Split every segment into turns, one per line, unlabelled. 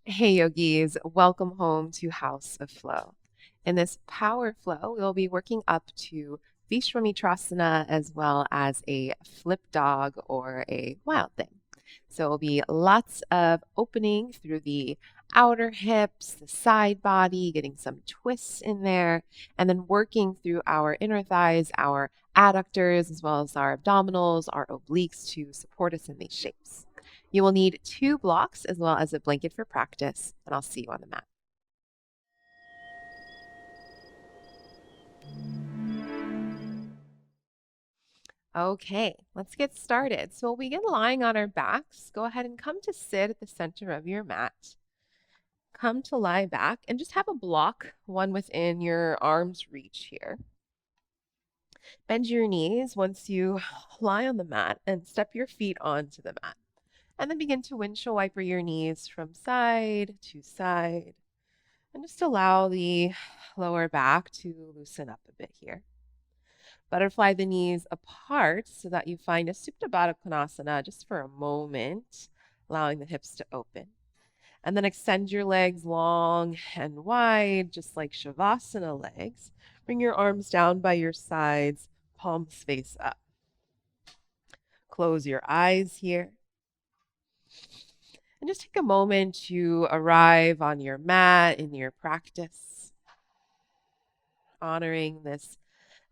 Hey yogis, welcome home to House of Flow. In this power flow, we'll be working up to Visvamitrasana as well as a flip dog or a wild thing. So it'll be lots of opening through the outer hips, the side body, getting some twists in there, and then working through our inner thighs, our adductors, as well as our abdominals, our obliques to support us in these shapes. You will need 2 blocks as well as a blanket for practice, and I'll see you on the mat. Okay, let's get started. So we'll begin lying on our backs. Go ahead and come to sit at the center of your mat. Come to lie back and just have a block, one within your arm's reach here. Bend your knees once you lie on the mat and step your feet onto the mat. And then begin to windshield wiper your knees from side to side. And just allow the lower back to loosen up a bit here. Butterfly the knees apart so that you find a Supta Baddha Konasana just for a moment, allowing the hips to open. And then extend your legs long and wide, just like Shavasana legs. Bring your arms down by your sides, palms face up. Close your eyes here. And just take a moment to arrive on your mat in your practice, honoring this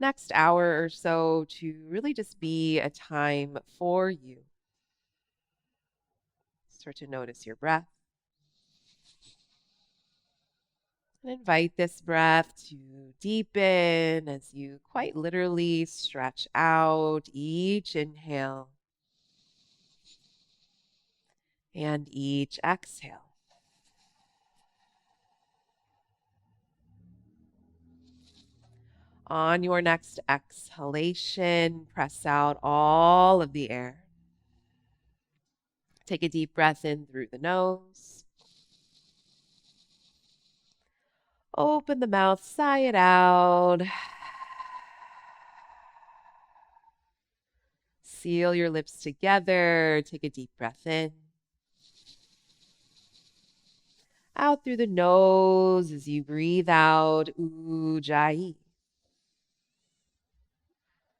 next hour or so to really just be a time for you. Start to notice your breath. And invite this breath to deepen as you quite literally stretch out each inhale and each exhale. On your next exhalation, press out all of the air. Take a deep breath in through the nose. Open the mouth, sigh it out. Seal your lips together. Take a deep breath in. Out through the nose as you breathe out, Ujjayi.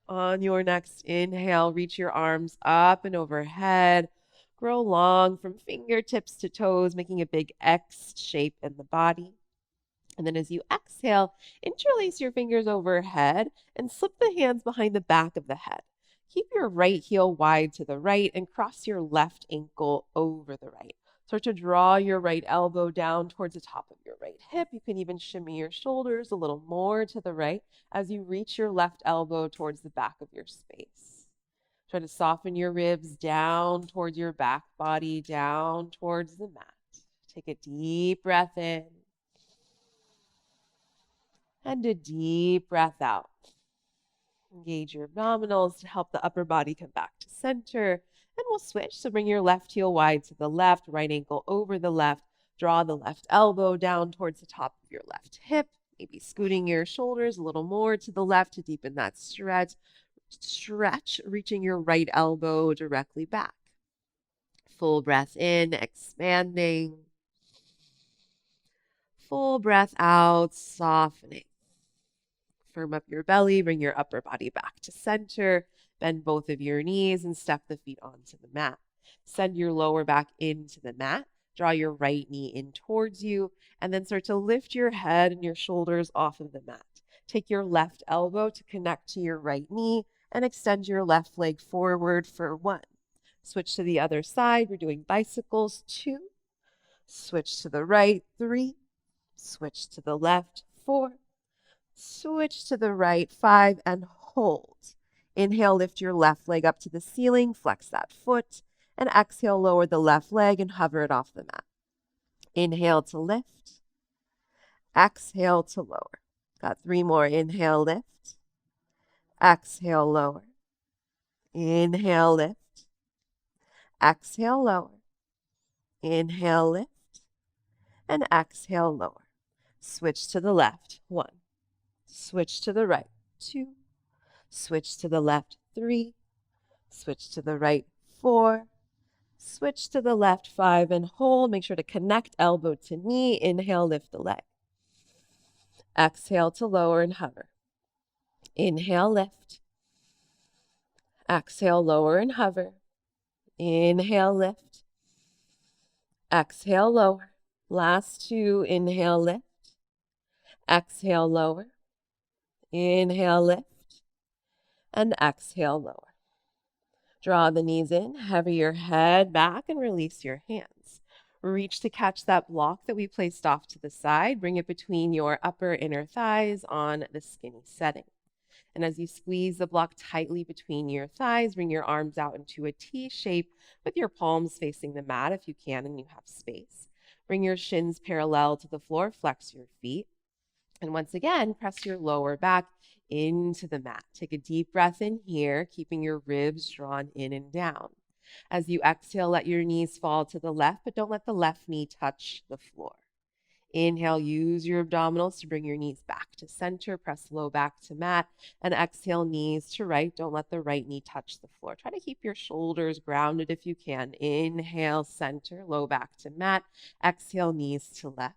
On your next inhale, reach your arms up and overhead. Grow long from fingertips to toes, making a big X shape in the body. And then as you exhale, interlace your fingers overhead and slip the hands behind the back of the head. Keep your right heel wide to the right and cross your left ankle over the right. Start to draw your right elbow down towards the top of your right hip. You can even shimmy your shoulders a little more to the right as you reach your left elbow towards the back of your space. Try to soften your ribs down towards your back body, down towards the mat. Take a deep breath in and a deep breath out. Engage your abdominals to help the upper body come back to center. And we'll switch. So bring your left heel wide to the left, right ankle over the left. Draw the left elbow down towards the top of your left hip. Maybe scooting your shoulders a little more to the left to deepen that stretch. Stretch, reaching your right elbow directly back. Full breath in, expanding. Full breath out, softening. Firm up your belly, bring your upper body back to center. Bend both of your knees and step the feet onto the mat. Send your lower back into the mat. Draw your right knee in towards you, and then start to lift your head and your shoulders off of the mat. Take your left elbow to connect to your right knee and extend your left leg forward for 1. Switch to the other side. We're doing bicycles, 2. Switch to the right, 3. Switch to the left, 4. Switch to the right, 5, and hold. Inhale, lift your left leg up to the ceiling, flex that foot, and exhale, lower the left leg and hover it off the mat. Inhale to lift, exhale to lower. Got 3 more. Inhale, lift, exhale, lower. Inhale, lift, exhale, lower. Inhale, lift, and exhale, lower. Switch to the left, 1. Switch to the right, 2. Switch to the left, 3. Switch to the right, 4. Switch to the left 5 and hold. Make sure to connect elbow to knee. Inhale, lift the leg. Exhale to lower and hover. Inhale, lift. Exhale, lower and hover. Inhale, lift. Exhale, lower. Last 2, inhale, lift. Exhale, lower. Inhale, lift. And exhale, lower. Draw the knees in, hover your head back, and release your hands. Reach to catch that block that we placed off to the side. Bring it between your upper inner thighs on the skinny setting. And as you squeeze the block tightly between your thighs, bring your arms out into a T shape with your palms facing the mat if you can and you have space. Bring your shins parallel to the floor, flex your feet. And once again, press your lower back into the mat. Take a deep breath in here, keeping your ribs drawn in and down. As you exhale, let your knees fall to the left, but don't let the left knee touch the floor. Inhale, use your abdominals to bring your knees back to center. Press low back to mat. And exhale, knees to right. Don't let the right knee touch the floor. Try to keep your shoulders grounded if you can. Inhale, center, low back to mat. Exhale, knees to left.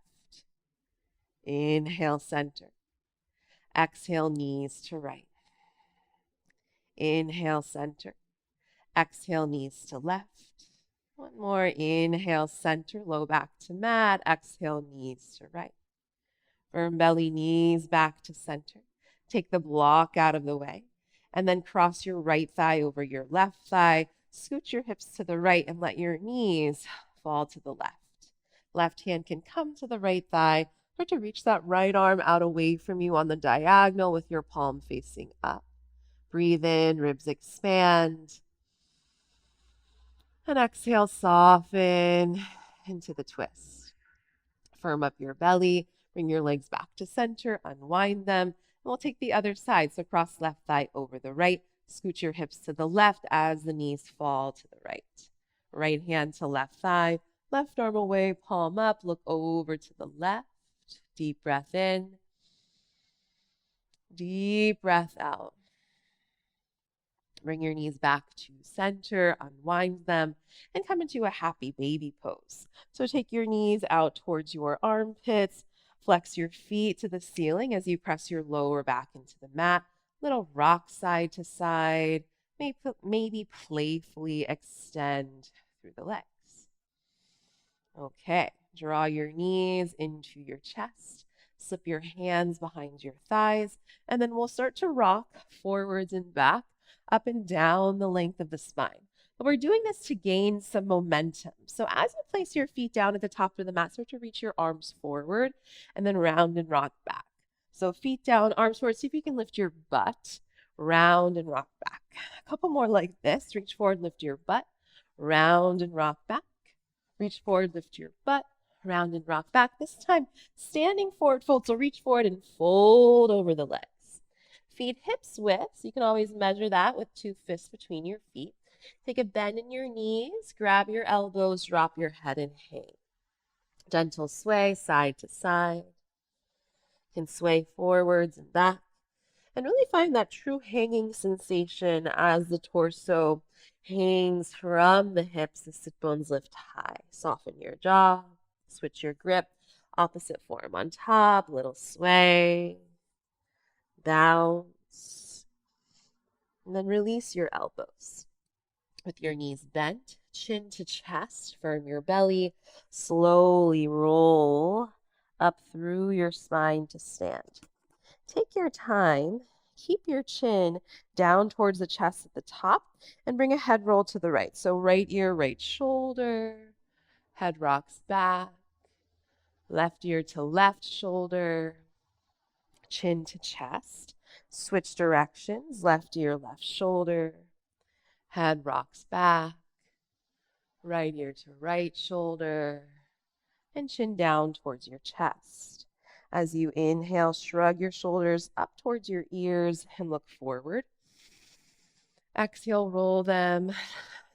Inhale, center. Exhale, knees to right. Inhale, center. Exhale, knees to left. One more. Inhale, center, low back to mat. Exhale, knees to right. Firm belly, knees back to center. Take the block out of the way. And then cross your right thigh over your left thigh. Scoot your hips to the right and let your knees fall to the left. Left hand can come to the right thigh. Start to reach that right arm out away from you on the diagonal with your palm facing up. Breathe in, ribs expand. And exhale, soften into the twist. Firm up your belly, bring your legs back to center, unwind them. And we'll take the other side. So cross left thigh over the right. Scoot your hips to the left as the knees fall to the right. Right hand to left thigh, left arm away, palm up, look over to the left. Deep breath in. Deep breath out. Bring your knees back to center, unwind them, and come into a happy baby pose. So take your knees out towards your armpits, flex your feet to the ceiling as you press your lower back into the mat. Little rock side to side, maybe playfully extend through the legs. Okay, draw your knees into your chest. Slip your hands behind your thighs, and then we'll start to rock forwards and back, up and down the length of the spine. But we're doing this to gain some momentum. So as you place your feet down at the top of the mat, start to reach your arms forward and then round and rock back. So feet down, arms forward. See if you can lift your butt, round and rock back. A couple more like this. Reach forward, lift your butt, round and rock back. Reach forward, lift your butt, round and rock back. This time, standing forward fold. So reach forward and fold over the legs. Feet hips width, so you can always measure that with 2 fists between your feet. Take a bend in your knees, grab your elbows, drop your head and hang. Gentle sway side to side. You can sway forwards and back. And really find that true hanging sensation as the torso hangs from the hips, the sit bones lift high. Soften your jaw, switch your grip, opposite form on top, little sway. Bounce, and then release your elbows. With your knees bent, chin to chest, firm your belly, slowly roll up through your spine to stand. Take your time, keep your chin down towards the chest at the top, and bring a head roll to the right. So right ear, right shoulder, head rocks back, left ear to left shoulder, chin to chest. Switch directions, left ear, left shoulder, head rocks back, right ear to right shoulder, and chin down towards your chest. As you inhale, shrug your shoulders up towards your ears and look forward. Exhale, roll them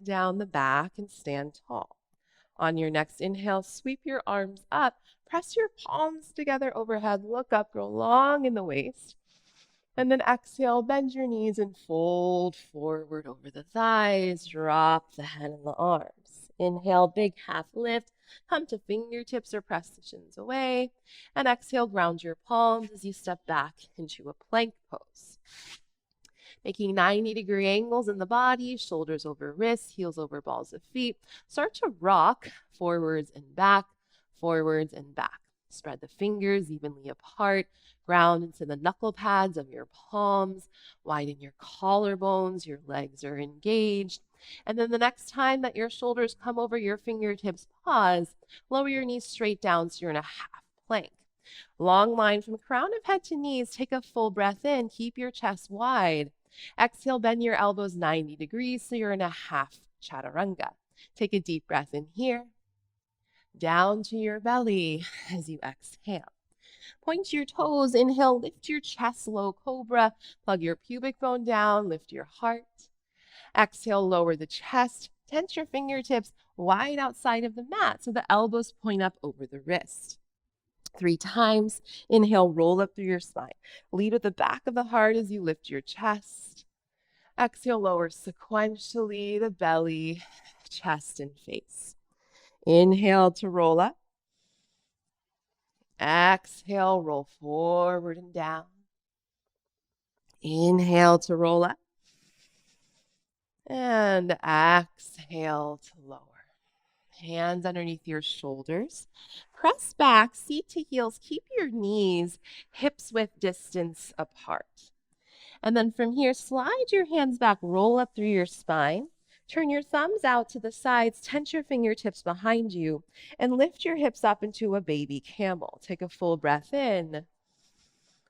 down the back and stand tall. On your next inhale, sweep your arms up. Press your palms together overhead. Look up, grow long in the waist. And then exhale, bend your knees and fold forward over the thighs. Drop the head and the arms. Inhale, big half lift. Come to fingertips or press the shins away. And exhale, ground your palms as you step back into a plank pose. Making 90-degree angles in the body, shoulders over wrists, heels over balls of feet. Start to rock forwards and back, forwards and back. Spread the fingers evenly apart. Ground into the knuckle pads of your palms. Widen your collarbones. Your legs are engaged. And then the next time that your shoulders come over your fingertips, pause. Lower your knees straight down so you're in a half plank. Long line from crown of head to knees. Take a full breath in. Keep your chest wide. Exhale, bend your elbows 90 degrees so you're in a half chaturanga. Take a deep breath in here. Down to your belly as you exhale. Point your toes. Inhale, lift your chest, low cobra. Plug your pubic bone down, lift your heart. Exhale, lower the chest. Tense your fingertips wide outside of the mat so the elbows point up over the wrist. 3 times. Inhale, roll up through your spine. Lead with the back of the heart as you lift your chest. Exhale, lower sequentially the belly, chest, and face. Inhale to roll up. Exhale, roll forward and down. Inhale to roll up. And exhale to lower. Hands underneath your shoulders. Press back, seat to heels. Keep your knees hips width distance apart. And then from here, slide your hands back, roll up through your spine. Turn your thumbs out to the sides, tense your fingertips behind you, and lift your hips up into a baby camel. Take a full breath in.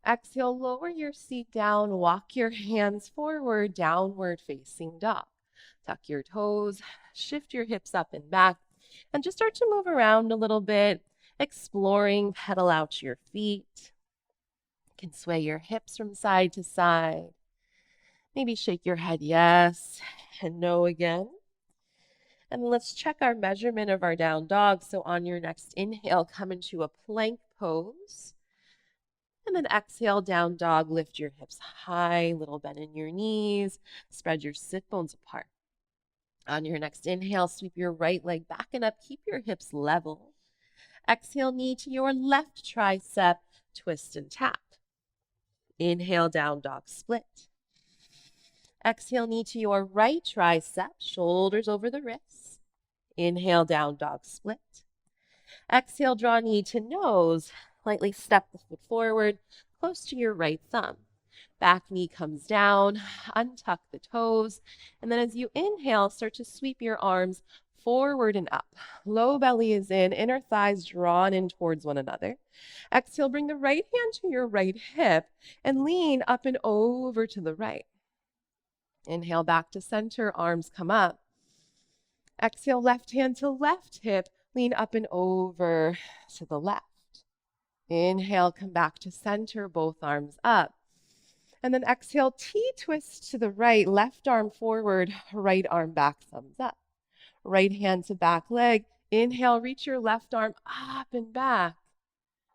Exhale, lower your seat down, walk your hands forward, downward facing dog. Tuck your toes, shift your hips up and back, and just start to move around a little bit, exploring, pedal out your feet. You can sway your hips from side to side. Maybe shake your head yes and no again. And let's check our measurement of our down dog. So on your next inhale, come into a plank pose. And then exhale, down dog, lift your hips high, little bend in your knees, spread your sit bones apart. On your next inhale, sweep your right leg back and up, keep your hips level. Exhale, knee to your left tricep, twist and tap. Inhale, down dog, split. Exhale, knee to your right tricep, shoulders over the wrists. Inhale, down dog, split. Exhale, draw knee to nose. Lightly step the foot forward, close to your right thumb. Back knee comes down, untuck the toes. And then as you inhale, start to sweep your arms forward and up. Low belly is in, inner thighs drawn in towards one another. Exhale, bring the right hand to your right hip and lean up and over to the right. Inhale, back to center, arms come up. Exhale, left hand to left hip, lean up and over to the left. Inhale, come back to center, both arms up. And then exhale, T-twist to the right, left arm forward, right arm back, thumbs up. Right hand to back leg. Inhale, reach your left arm up and back.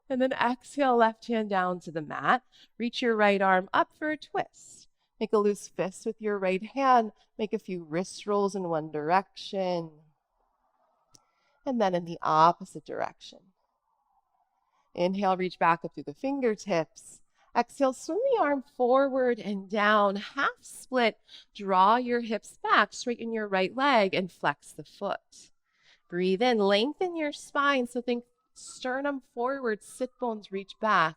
And then exhale, left hand down to the mat. Reach your right arm up for a twist. Make a loose fist with your right hand. Make a few wrist rolls in one direction. And then in the opposite direction. Inhale, reach back up through the fingertips. Exhale, swing the arm forward and down, half split. Draw your hips back, straighten your right leg, and flex the foot. Breathe in, lengthen your spine. So think sternum forward, sit bones reach back.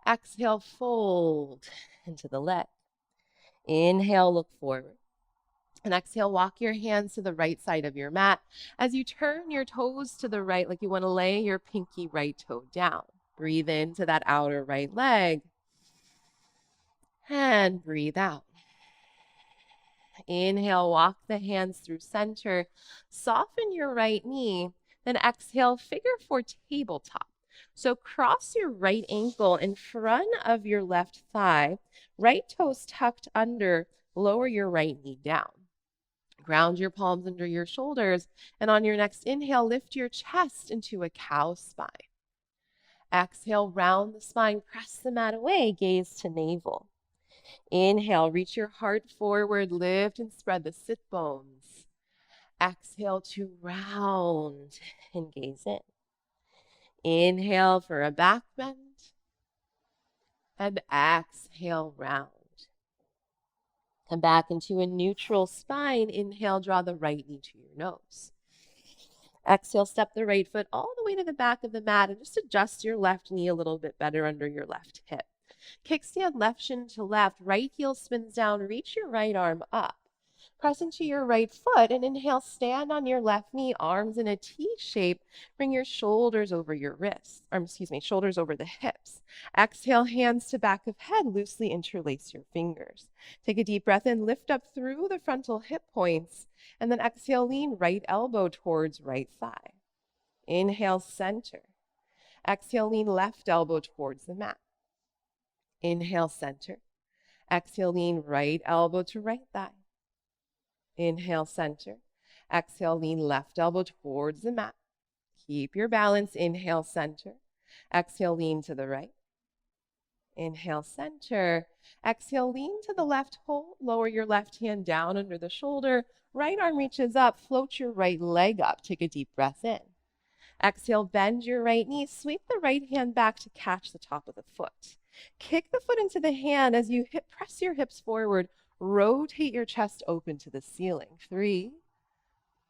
Exhale, fold into the leg. Inhale, look forward. And exhale, walk your hands to the right side of your mat. As you turn your toes to the right, like you want to lay your pinky right toe down. Breathe into that outer right leg. And breathe out. Inhale, walk the hands through center. Soften your right knee. Then exhale, figure 4 tabletop. So cross your right ankle in front of your left thigh. Right toes tucked under. Lower your right knee down. Ground your palms under your shoulders, and on your next inhale, lift your chest into a cow spine. Exhale, round the spine, press the mat away, gaze to navel. Inhale, reach your heart forward, lift and spread the sit bones. Exhale to round and gaze in. Inhale for a back bend. And exhale, round. Come back into a neutral spine. Inhale, draw the right knee to your nose. Exhale, step the right foot all the way to the back of the mat and just adjust your left knee a little bit better under your left hip. Kickstand left shin to left, right heel spins down, reach your right arm up. Press into your right foot and inhale, stand on your left knee, arms in a T shape. Bring your shoulders over your wrists, shoulders over the hips. Exhale, hands to back of head, loosely interlace your fingers. Take a deep breath in, lift up through the frontal hip points, and then exhale, lean right elbow towards right thigh. Inhale, center. Exhale, lean left elbow towards the mat. Inhale, center. Exhale, lean right elbow to right thigh. Inhale, center. Exhale, lean left elbow towards the mat. Keep your balance. Inhale, center. Exhale, lean to the right. Inhale, center. Exhale, lean to the left, hold. Lower your left hand down under the shoulder. Right arm reaches up. Float your right leg up. Take a deep breath in. Exhale, bend your right knee. Sweep the right hand back to catch the top of the foot. Kick the foot into the hand as you press your hips forward. Rotate your chest open to the ceiling. 3.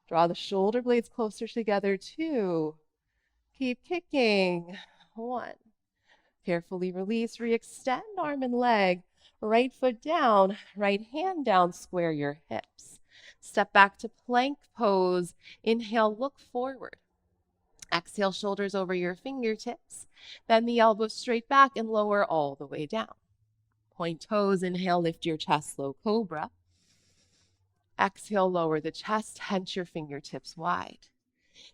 Draw the shoulder blades closer together. 2. Keep kicking. 1. Carefully release. Re-extend arm and leg. Right foot down. Right hand down. Square your hips. Step back to plank pose. Inhale, look forward. Exhale, shoulders over your fingertips. Bend the elbows straight back and lower all the way down. Point toes. Inhale, lift your chest, low cobra. Exhale, lower the chest, hench your fingertips wide.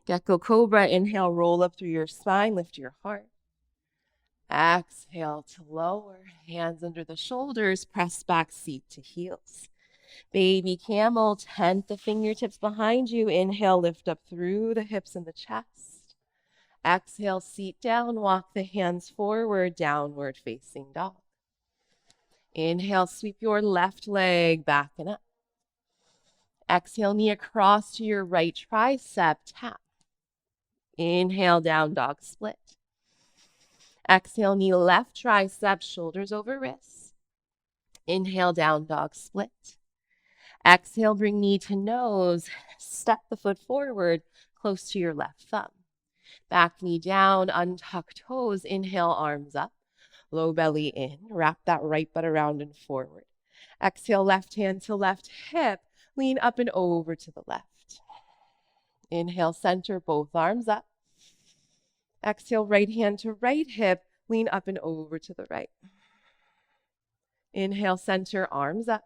Gecko cobra. Inhale, roll up through your spine, lift your heart. Exhale to lower, hands under the shoulders, press back, seat to heels. Baby camel, tent the fingertips behind you. Inhale, lift up through the hips and the chest. Exhale, seat down, walk the hands forward, downward facing dog. Inhale, sweep your left leg back and up. Exhale, knee across to your right tricep, tap. Inhale, down dog split. Exhale, knee left tricep, shoulders over wrists. Inhale, down dog split. Exhale, bring knee to nose. Step the foot forward, close to your left thumb. Back knee down, untuck toes. Inhale, arms up. Low belly in. Wrap that right butt around and forward. Exhale, left hand to left hip. Lean up and over to the left. Inhale, center, both arms up. Exhale, right hand to right hip. Lean up and over to the right. Inhale, center, arms up.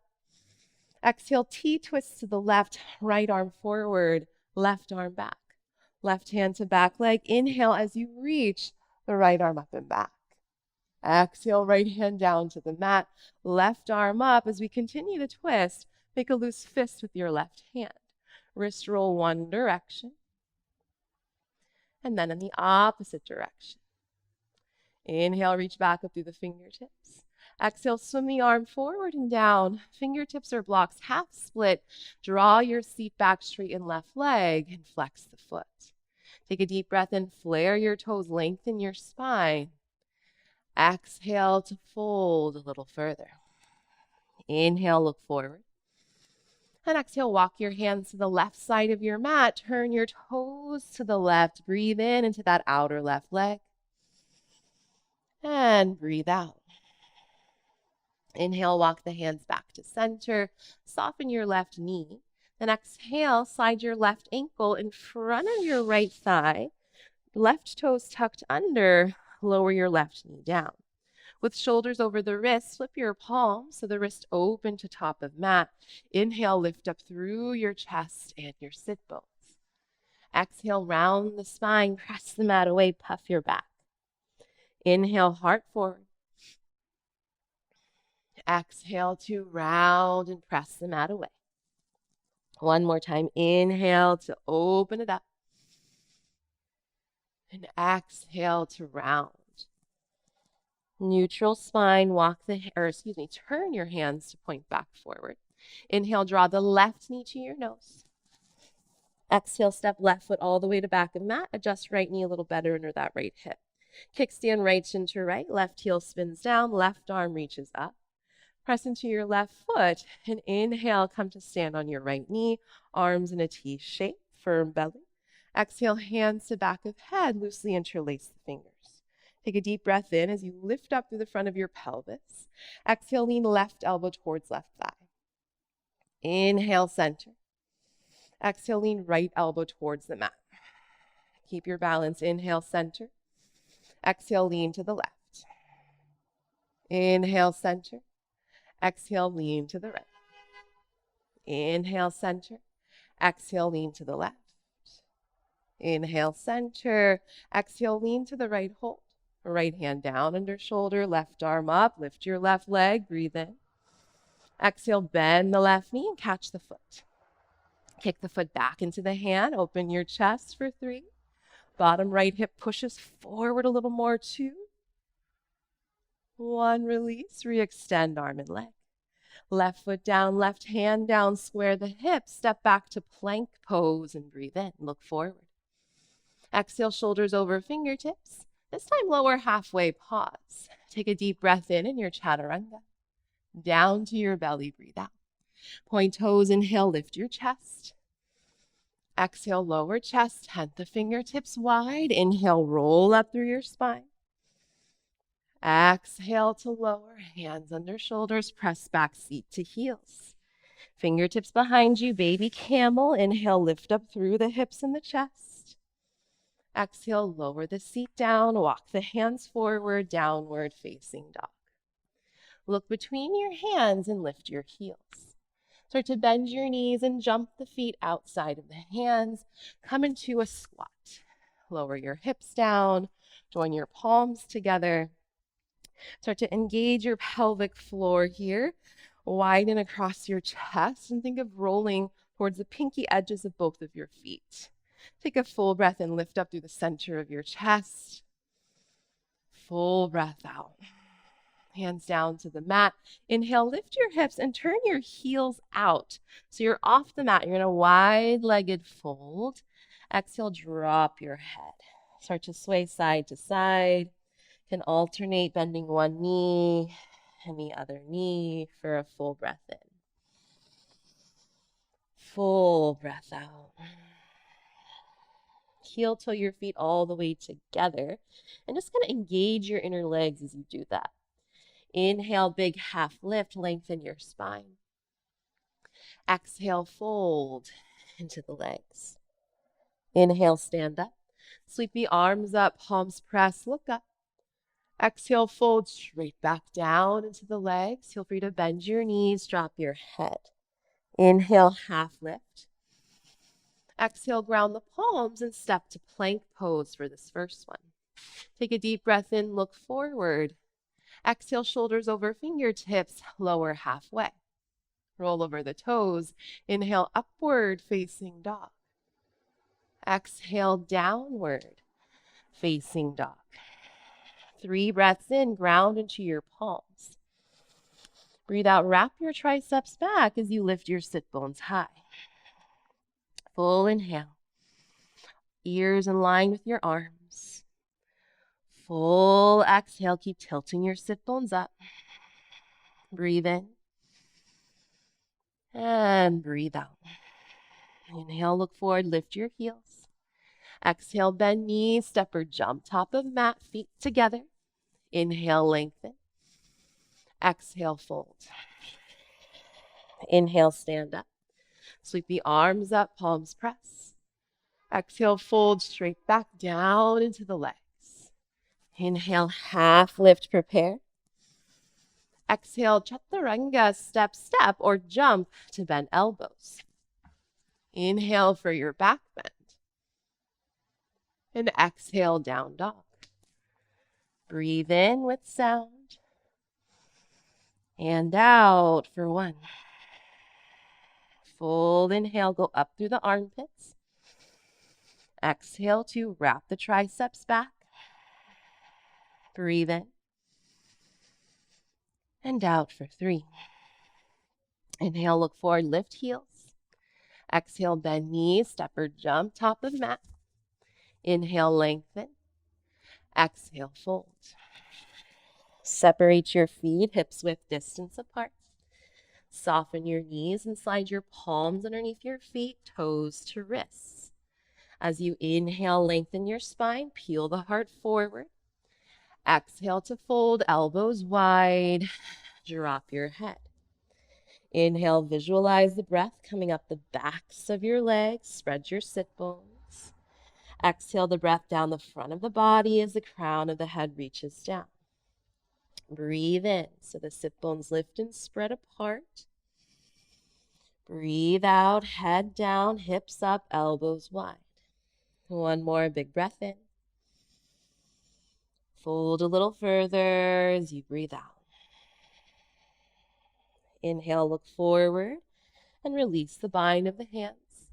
Exhale, T-twist to the left, right arm forward, left arm back. Left hand to back leg. Inhale as you reach the right arm up and back. Exhale, right hand down to the mat. Left arm up as we continue to twist. Make a loose fist with your left hand. Wrist roll one direction. And then in the opposite direction. Inhale, reach back up through the fingertips. Exhale, swim the arm forward and down. Fingertips or blocks half split. Draw your seat back, straighten left leg, and flex the foot. Take a deep breath in, flare your toes, lengthen your spine. Exhale to fold a little further. Inhale, look forward. And exhale, walk your hands to the left side of your mat. Turn your toes to the left. Breathe in into that outer left leg. And breathe out. Inhale, walk the hands back to center. Soften your left knee. Then exhale, slide your left ankle in front of your right thigh. Left toes tucked under. Lower your left knee down. With shoulders over the wrist, flip your palms so the wrist open to top of mat. Inhale, lift up through your chest and your sit bones. Exhale, round the spine, press the mat away, puff your back. Inhale, heart forward. Exhale to round and press the mat away. One more time. Inhale to open it up. And exhale to round. Neutral spine, turn your hands to point back forward. Inhale, draw the left knee to your nose. Exhale, step left foot all the way to back of mat. Adjust right knee a little better under that right hip. Kickstand right shin to right. Left heel spins down. Left arm reaches up. Press into your left foot and inhale, come to stand on your right knee, arms in a T shape, firm belly. Exhale, hands to back of head, loosely interlace the fingers. Take a deep breath in as you lift up through the front of your pelvis. Exhale, lean left elbow towards left thigh. Inhale, center. Exhale, lean right elbow towards the mat. Keep your balance. Inhale, center. Exhale, lean to the left. Inhale, center. Exhale, lean to the right. Inhale, center. Exhale, lean to the left. Inhale, center. Exhale, lean to the right, hold. Right hand down under shoulder, left arm up. Lift your left leg, breathe in. Exhale, bend the left knee and catch the foot. Kick the foot back into the hand. Open your chest for 3. Bottom right hip pushes forward a little more, 2. 1, release, re-extend arm and leg. Left foot down, left hand down, square the hips, step back to plank pose and breathe in, look forward. Exhale, shoulders over fingertips. This time lower halfway, pause. Take a deep breath in your chaturanga. Down to your belly, breathe out. Point toes, inhale, lift your chest. Exhale, lower chest, tent the fingertips wide. Inhale, roll up through your spine. Exhale to lower, hands under shoulders, press back, seat to heels. Fingertips behind you, baby camel. Inhale, lift up through the hips and the chest. Exhale, lower the seat down, walk the hands forward, downward facing dog. Look between your hands and lift your heels. Start to bend your knees and jump the feet outside of the hands. Come into a squat. Lower your hips down, join your palms together. Start to engage your pelvic floor here. Widen across your chest and think of rolling towards the pinky edges of both of your feet. Take a full breath and lift up through the center of your chest. Full breath out. Hands down to the mat. Inhale, lift your hips and turn your heels out. So you're off the mat. You're in a wide-legged fold. Exhale, drop your head. Start to sway side to side. Can alternate bending one knee and the other knee for a full breath in. Full breath out. Heel toe your feet all the way together and just kind of engage your inner legs as you do that. Inhale, big half lift, lengthen your spine. Exhale, fold into the legs. Inhale, stand up. Sweep the arms up, palms press, look up. Exhale, fold straight back down into the legs. Feel free to bend your knees, drop your head. Inhale, half lift. Exhale, ground the palms and step to plank pose for this first one. Take a deep breath in, look forward. Exhale, shoulders over fingertips, lower halfway. Roll over the toes. Inhale, upward facing dog. Exhale, downward facing dog. 3 breaths in, ground into your palms. Breathe out, wrap your triceps back as you lift your sit bones high. Full inhale. Ears in line with your arms. Full exhale, keep tilting your sit bones up. Breathe in. And breathe out. Inhale, look forward, lift your heels. Exhale, bend knees, step or jump, top of mat, feet together. Inhale, lengthen. Exhale, fold. Inhale, stand up. Sweep the arms up, palms press. Exhale, fold straight back down into the legs. Inhale, half lift, prepare. Exhale, chaturanga, step, step, or jump to bend elbows. Inhale for your back bend. And exhale, down dog. Breathe in with sound. And out for 1. Full inhale, go up through the armpits. Exhale to wrap the triceps back. Breathe in. And out for 3. Inhale, look forward, lift heels. Exhale, bend knees, step or jump, top of mat. Inhale, lengthen. Exhale, fold. Separate your feet, hips width distance apart. Soften your knees and slide your palms underneath your feet, toes to wrists. As you inhale, lengthen your spine, peel the heart forward. Exhale to fold, elbows wide, drop your head. Inhale, visualize the breath coming up the backs of your legs, spread your sit bones. Exhale the breath down the front of the body as the crown of the head reaches down. Breathe in, so the sit bones lift and spread apart. Breathe out, head down, hips up, elbows wide. One more big breath in. Fold a little further as you breathe out. Inhale, look forward and release the bind of the hands.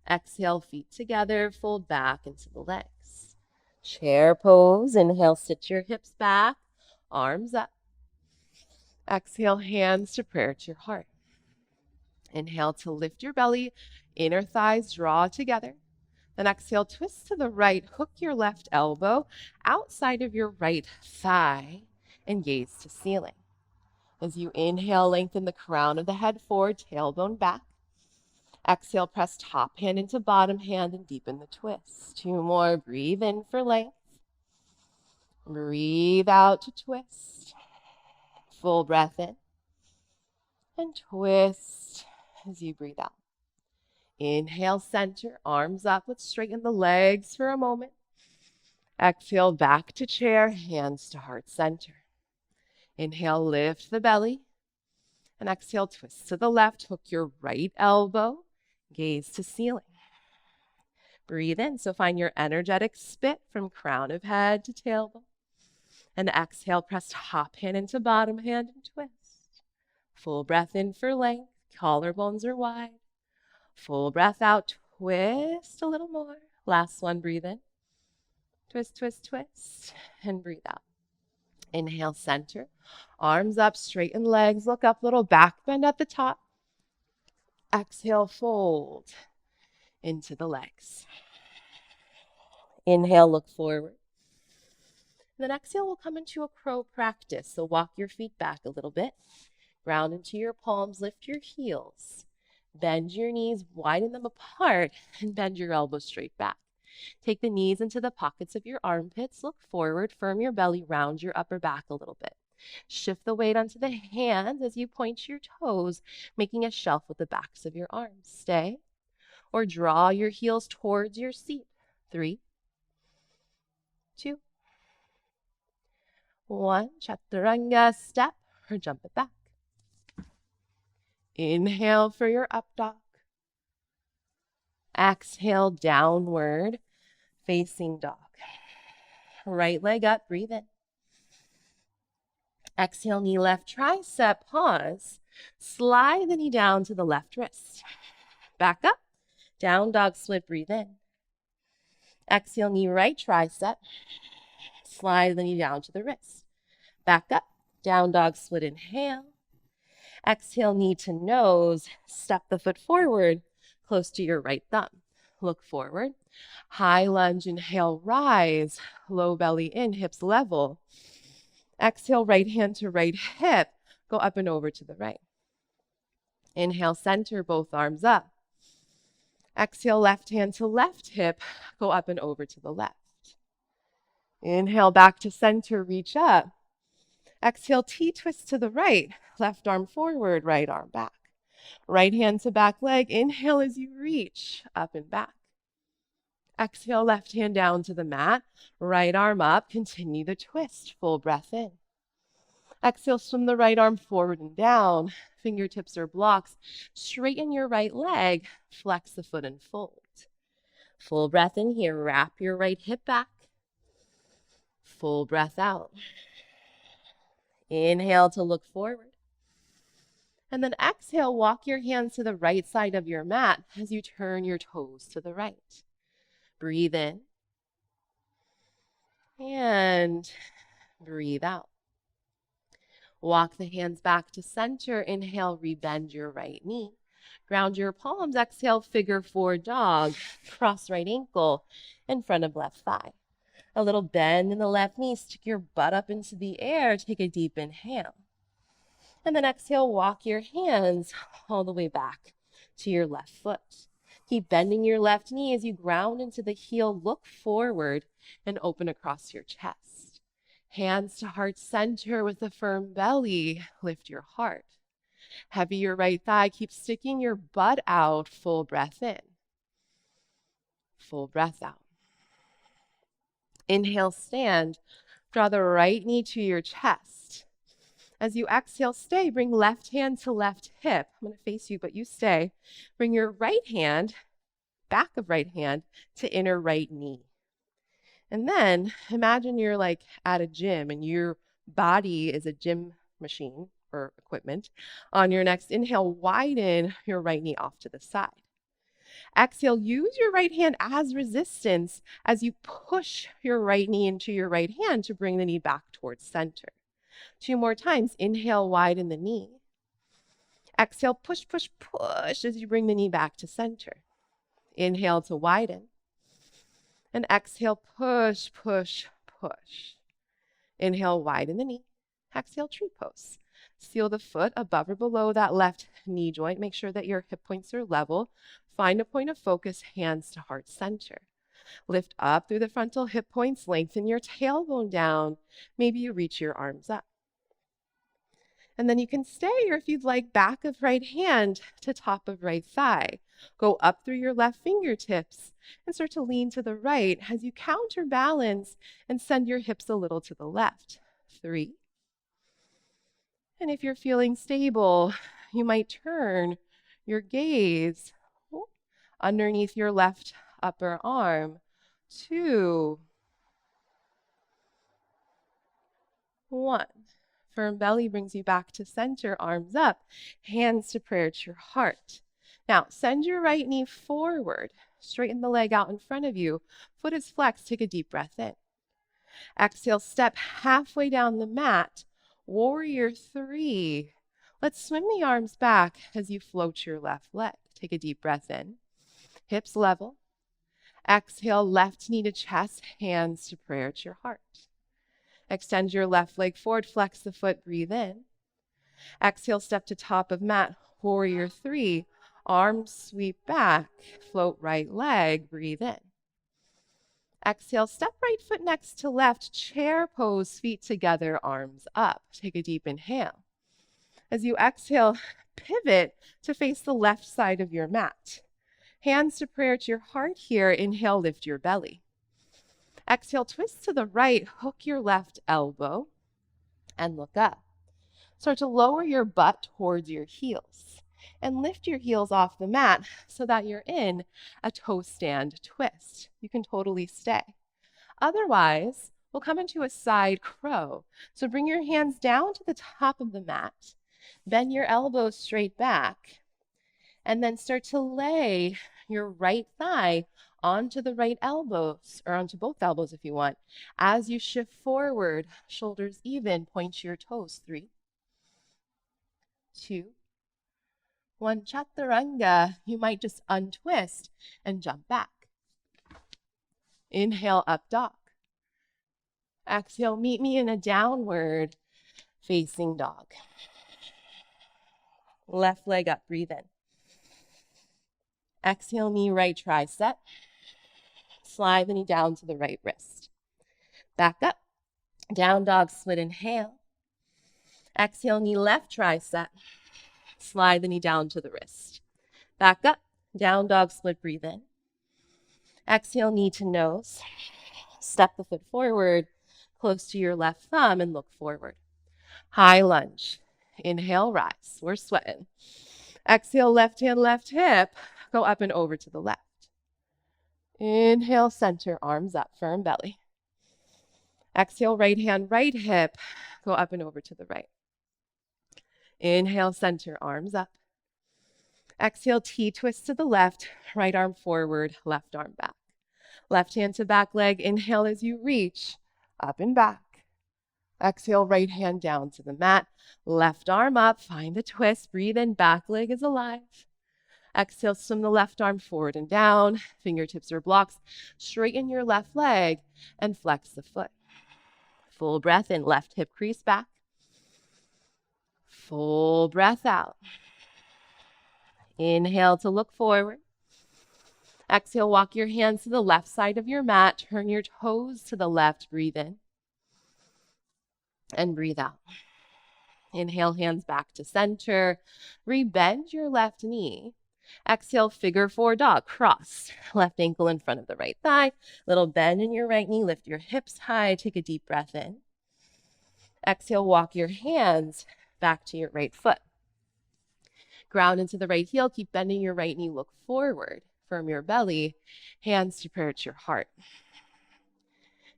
Exhale, feet together, fold back into the legs. Chair pose. Inhale, sit your hips back, arms up. Exhale, hands to prayer to your heart. Inhale to lift your belly, inner thighs draw together. Then exhale, twist to the right, hook your left elbow outside of your right thigh and gaze to ceiling. As you inhale, lengthen the crown of the head forward, tailbone back. Exhale, press top hand into bottom hand and deepen the twist. Two more. Breathe in for length. Breathe out to twist. Full breath in. And twist as you breathe out. Inhale, center, arms up. Let's straighten the legs for a moment. Exhale, back to chair, hands to heart center. Inhale, lift the belly. And exhale, twist to the left, hook your right elbow, gaze to ceiling. Breathe in, so find your energetic spit from crown of head to tailbone. And exhale, press top hand into bottom hand and twist. Full breath in for length, collarbones are wide. Full breath out, twist a little more. Last one, breathe in. Twist, twist, twist, and breathe out. Inhale, center. Arms up, straighten legs, look up, little back bend at the top. Exhale, fold into the legs. Inhale, look forward. Then exhale, we'll come into a crow practice. So walk your feet back a little bit. Ground into your palms, lift your heels. Bend your knees, widen them apart, and bend your elbows straight back. Take the knees into the pockets of your armpits. Look forward, firm your belly, round your upper back a little bit. Shift the weight onto the hands as you point your toes, making a shelf with the backs of your arms. Stay or draw your heels towards your seat. 3, 2, 1. Chaturanga, step or jump it back. Inhale for your up dog. Exhale, downward facing dog. Right leg up, breathe in. Exhale, knee left tricep, pause. Slide the knee down to the left wrist. Back up, down dog split, breathe in. Exhale, knee right tricep. Slide the knee down to the wrist. Back up, down dog split, inhale. Exhale, knee to nose, step the foot forward, close to your right thumb. Look forward. High lunge, inhale, rise. Low belly in, hips level. Exhale, right hand to right hip. Go up and over to the right. Inhale, center, both arms up. Exhale, left hand to left hip. Go up and over to the left. Inhale, back to center, reach up. Exhale, T-twist to the right. Left arm forward, right arm back. Right hand to back leg. Inhale as you reach up and back. Exhale, left hand down to the mat. Right arm up. Continue the twist. Full breath in. Exhale, swim the right arm forward and down. Fingertips are blocks. Straighten your right leg. Flex the foot and fold. Full breath in here. Wrap your right hip back. Full breath out. Inhale to look forward. And then exhale, walk your hands to the right side of your mat as you turn your toes to the right. Breathe in. And breathe out. Walk the hands back to center. Inhale, rebend your right knee. Ground your palms. Exhale, figure 4 dog. Cross right ankle in front of left thigh. A little bend in the left knee. Stick your butt up into the air. Take a deep inhale. And then exhale, walk your hands all the way back to your left foot. Keep bending your left knee as you ground into the heel. Look forward and open across your chest. Hands to heart center with a firm belly. Lift your heart. Heavy your right thigh. Keep sticking your butt out. Full breath in. Full breath out. Inhale, stand. Draw the right knee to your chest. As you exhale, stay. Bring left hand to left hip. I'm going to face you, but you stay. Bring your right hand, back of right hand, to inner right knee. And then imagine you're like at a gym and your body is a gym machine or equipment. On your next inhale, widen your right knee off to the side. Exhale, use your right hand as resistance as you push your right knee into your right hand to bring the knee back towards center. 2 more times. Inhale, widen the knee. Exhale, push, push, push as you bring the knee back to center. Inhale to widen. And exhale, push, push, push. Inhale, widen the knee. Exhale, tree pose. Seal the foot above or below that left knee joint. Make sure that your hip points are level. Find a point of focus, hands to heart center. Lift up through the frontal hip points. Lengthen your tailbone down. Maybe you reach your arms up. And then you can stay, or if you'd like, back of right hand to top of right thigh. Go up through your left fingertips and start to lean to the right as you counterbalance and send your hips a little to the left. 3. And if you're feeling stable, you might turn your gaze underneath your left upper arm. 2, 1. Firm belly brings you back to center, arms up, hands to prayer to your heart. Now, send your right knee forward, straighten the leg out in front of you, foot is flexed, take a deep breath in. Exhale, step halfway down the mat, warrior 3. Let's swim the arms back as you float your left leg. Take a deep breath in, hips level. Exhale, left knee to chest, hands to prayer to your heart. Extend your left leg forward, flex the foot, breathe in. Exhale, step to top of mat, warrior 3. Arms sweep back, float right leg, breathe in. Exhale, step right foot next to left, chair pose, feet together, arms up. Take a deep inhale. As you exhale, pivot to face the left side of your mat. Hands to prayer to your heart here. Inhale, lift your belly. Exhale, twist to the right, hook your left elbow, and look up. Start to lower your butt towards your heels, and lift your heels off the mat so that you're in a toe stand twist. You can totally stay. Otherwise, we'll come into a side crow. So bring your hands down to the top of the mat, bend your elbows straight back, and then start to lay your right thigh onto the right elbows, or onto both elbows if you want. As you shift forward, shoulders even, point your toes. 3, 2, 1. Chaturanga. You might just untwist and jump back. Inhale, up dog. Exhale, meet me in a downward facing dog. Left leg up, breathe in. Exhale, knee right tricep. Slide the knee down to the right wrist. Back up. Down dog, split inhale. Exhale, knee left tricep. Slide the knee down to the wrist. Back up. Down dog, split, breathe in. Exhale, knee to nose. Step the foot forward, close to your left thumb, and look forward. High lunge. Inhale, rise. We're sweating. Exhale, left hand, left hip. Go up and over to the left. Inhale, center, arms up, firm belly. Exhale, right hand, right hip. Go up and over to the right. Inhale, center, arms up. Exhale, T-twist to the left, right arm forward, left arm back. Left hand to back leg. Inhale as you reach, up and back. Exhale, right hand down to the mat. Left arm up, find the twist, breathe in, back leg is alive. Exhale, swim the left arm forward and down. Fingertips or blocks. Straighten your left leg and flex the foot. Full breath in, left hip crease back. Full breath out. Inhale to look forward. Exhale, walk your hands to the left side of your mat. Turn your toes to the left. Breathe in and breathe out. Inhale, hands back to center. Rebend your left knee. Exhale, figure four dog. Cross. Left ankle in front of the right thigh. Little bend in your right knee. Lift your hips high. Take a deep breath in. Exhale, walk your hands back to your right foot. Ground into the right heel. Keep bending your right knee. Look forward. Firm your belly. Hands to prayer at your heart.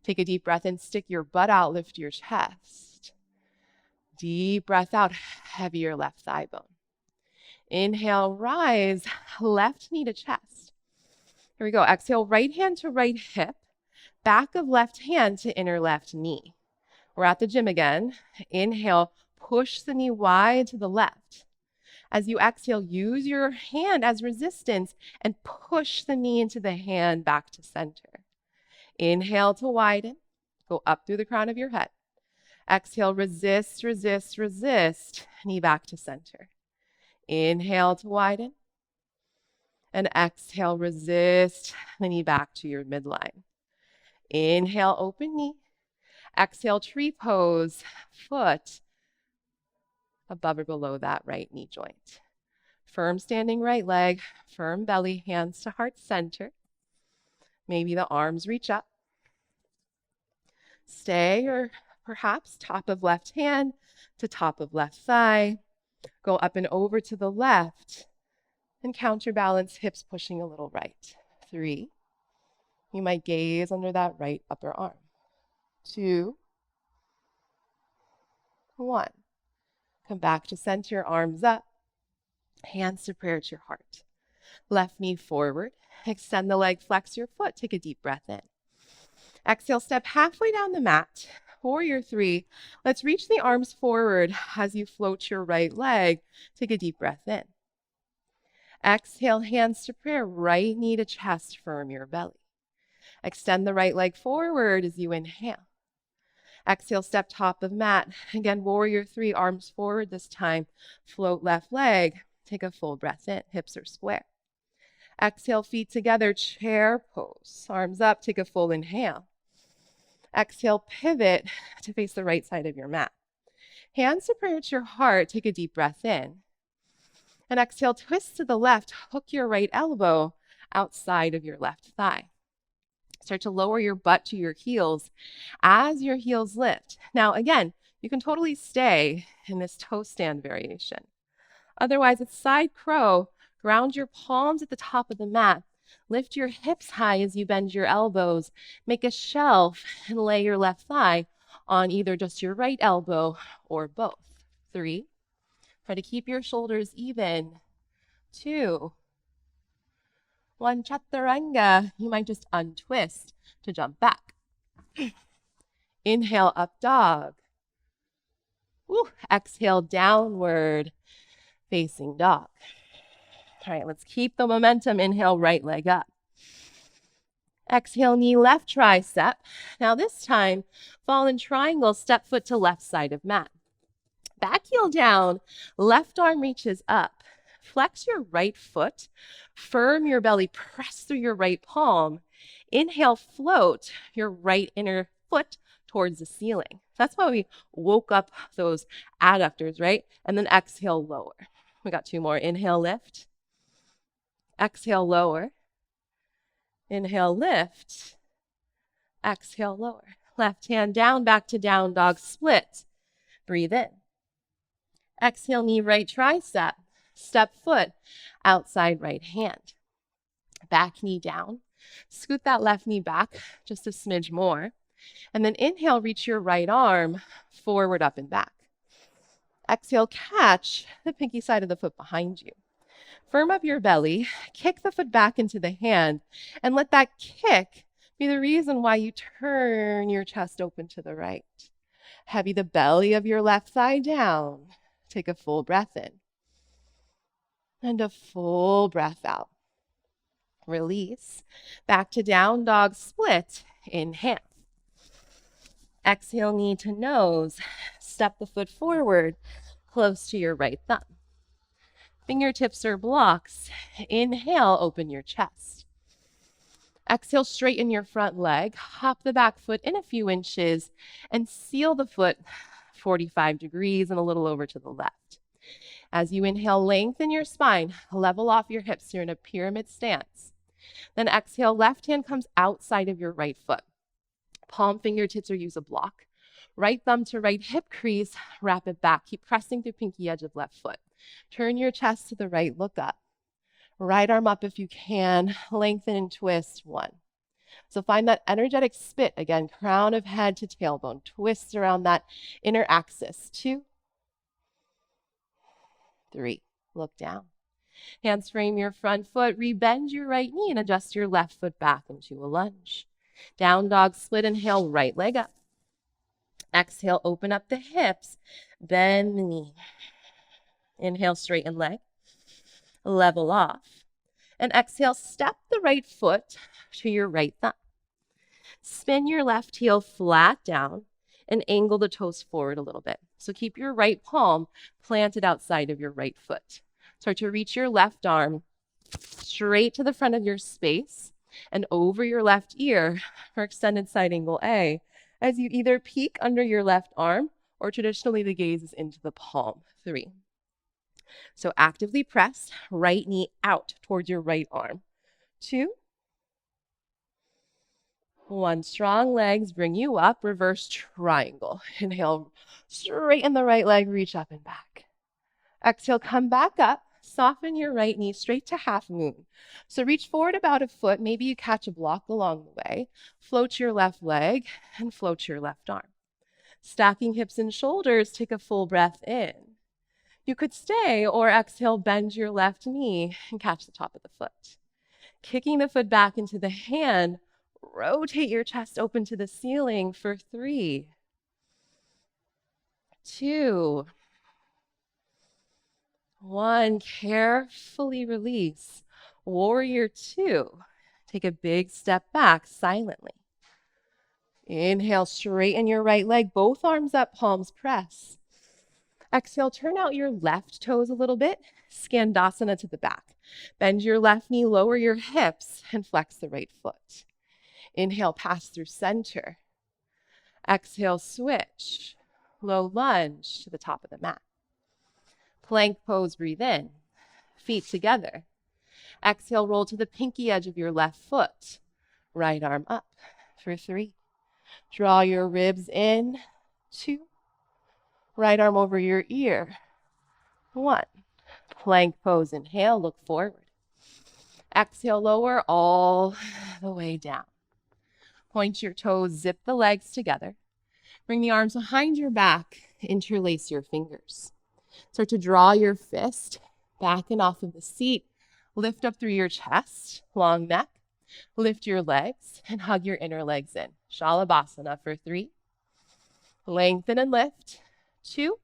Take a deep breath in. Stick your butt out. Lift your chest. Deep breath out. Heavy your left thigh bone. Inhale, rise. Left knee to chest. Here we go. Exhale, right hand to right hip. Back of left hand to inner left knee. We're at the gym again. Inhale, push the knee wide to the left. As you exhale, use your hand as resistance and push the knee into the hand back to center. Inhale to widen. Go up through the crown of your head. Exhale, resist, resist, resist. Knee back to center. Inhale to widen. And exhale, resist the knee back to your midline. Inhale, open knee. Exhale, tree pose. Foot above or below that right knee joint. Firm standing right leg, firm belly, hands to heart center. Maybe the arms reach up. Stay, or perhaps top of left hand to top of left thigh. Go up and over to the left and counterbalance, hips pushing a little right. 3. You might gaze under that right upper arm. 2. 1. Come back to center, arms up, hands to prayer at your heart. Left knee forward, extend the leg, flex your foot, take a deep breath in. Exhale, step halfway down the mat. Warrior 3. Let's reach the arms forward as you float your right leg. Take a deep breath in. Exhale, hands to prayer, right knee to chest, firm your belly. Extend the right leg forward as you inhale. Exhale, step top of mat. Again, warrior 3, arms forward this time. Float left leg. Take a full breath in. Hips are square. Exhale, feet together, chair pose. Arms up, take a full inhale. Exhale, pivot to face the right side of your mat. Hands to prayer at your heart. Take a deep breath in. And exhale, twist to the left. Hook your right elbow outside of your left thigh. Start to lower your butt to your heels as your heels lift. Now, again, you can totally stay in this toe stand variation. Otherwise, it's side crow. Ground your palms at the top of the mat. Lift your hips high as you bend your elbows. Make a shelf and lay your left thigh on either just your right elbow or both. 3. Try to keep your shoulders even. 2. 1, chaturanga. You might just untwist to jump back. Inhale, up dog. Woo. Exhale, downward facing dog. All right, let's keep the momentum. Inhale, right leg up. Exhale, knee left tricep. Now this time, fall in triangle, step foot to left side of mat. Back heel down, left arm reaches up. Flex your right foot, firm your belly, press through your right palm. Inhale, float your right inner foot towards the ceiling. That's why we woke up those adductors, right? And then exhale, lower. We got 2 more. Inhale, lift. Exhale, lower. Inhale, lift. Exhale, lower. Left hand down, back to down dog, split. Breathe in. Exhale, knee right tricep. Step foot, outside right hand. Back knee down. Scoot that left knee back just a smidge more. And then inhale, reach your right arm forward, up and back. Exhale, catch the pinky side of the foot behind you. Firm up your belly, kick the foot back into the hand, and let that kick be the reason why you turn your chest open to the right. Heavy the belly of your left thigh down. Take a full breath in. And a full breath out. Release. Back to down dog split. Inhale. Exhale, knee to nose. Step the foot forward, close to your right thumb. Fingertips are blocks. Inhale, open your chest. Exhale, straighten your front leg. Hop the back foot in a few inches and seal the foot 45 degrees and a little over to the left. As you inhale, lengthen your spine. Level off your hips. You're in a pyramid stance. Then exhale, left hand comes outside of your right foot. Palm fingertips or use a block. Right thumb to right hip crease, wrap it back. Keep pressing through pinky edge of left foot. Turn your chest to the right, look up. Right arm up if you can, lengthen and twist, 1. So find that energetic spit, again, crown of head to tailbone. Twist around that inner axis, 2, 3, look down. Hands frame your front foot, rebend your right knee and adjust your left foot back into a lunge. Down dog split, inhale, right leg up. Exhale, open up the hips, bend the knee. Inhale, straighten leg, level off. And exhale, step the right foot to your right thumb. Spin your left heel flat down and angle the toes forward a little bit. So keep your right palm planted outside of your right foot. Start to reach your left arm straight to the front of your space and over your left ear for extended side angle A, as you either peek under your left arm or traditionally the gaze is into the palm, 3. So actively press, right knee out towards your right arm, 2. 1, strong legs bring you up, reverse triangle. Inhale, straighten the right leg, reach up and back. Exhale, come back up, soften your right knee straight to half moon. So reach forward about a foot, maybe you catch a block along the way, float your left leg and float your left arm. Stacking hips and shoulders, take a full breath in. You could stay or exhale, bend your left knee and catch the top of the foot. Kicking the foot back into the hand, rotate your chest open to the ceiling for 3, 2, 1. Carefully release. Warrior 2. Take a big step back silently. Inhale, straighten your right leg, both arms up, palms press. Exhale, turn out your left toes a little bit, Skandasana to the back. Bend your left knee, lower your hips, and flex the right foot. Inhale, pass through center. Exhale, switch. Low lunge to the top of the mat. Plank pose, breathe in. Feet together. Exhale, roll to the pinky edge of your left foot. Right arm up for 3. Draw your ribs in, 2. Right arm over your ear, 1. Plank pose, inhale, look forward. Exhale, lower all the way down. Point your toes, zip the legs together. Bring the arms behind your back, interlace your fingers. Start to draw your fist back and off of the seat. Lift up through your chest, long neck. Lift your legs and hug your inner legs in. Shalabhasana for 3. Lengthen and lift, 2.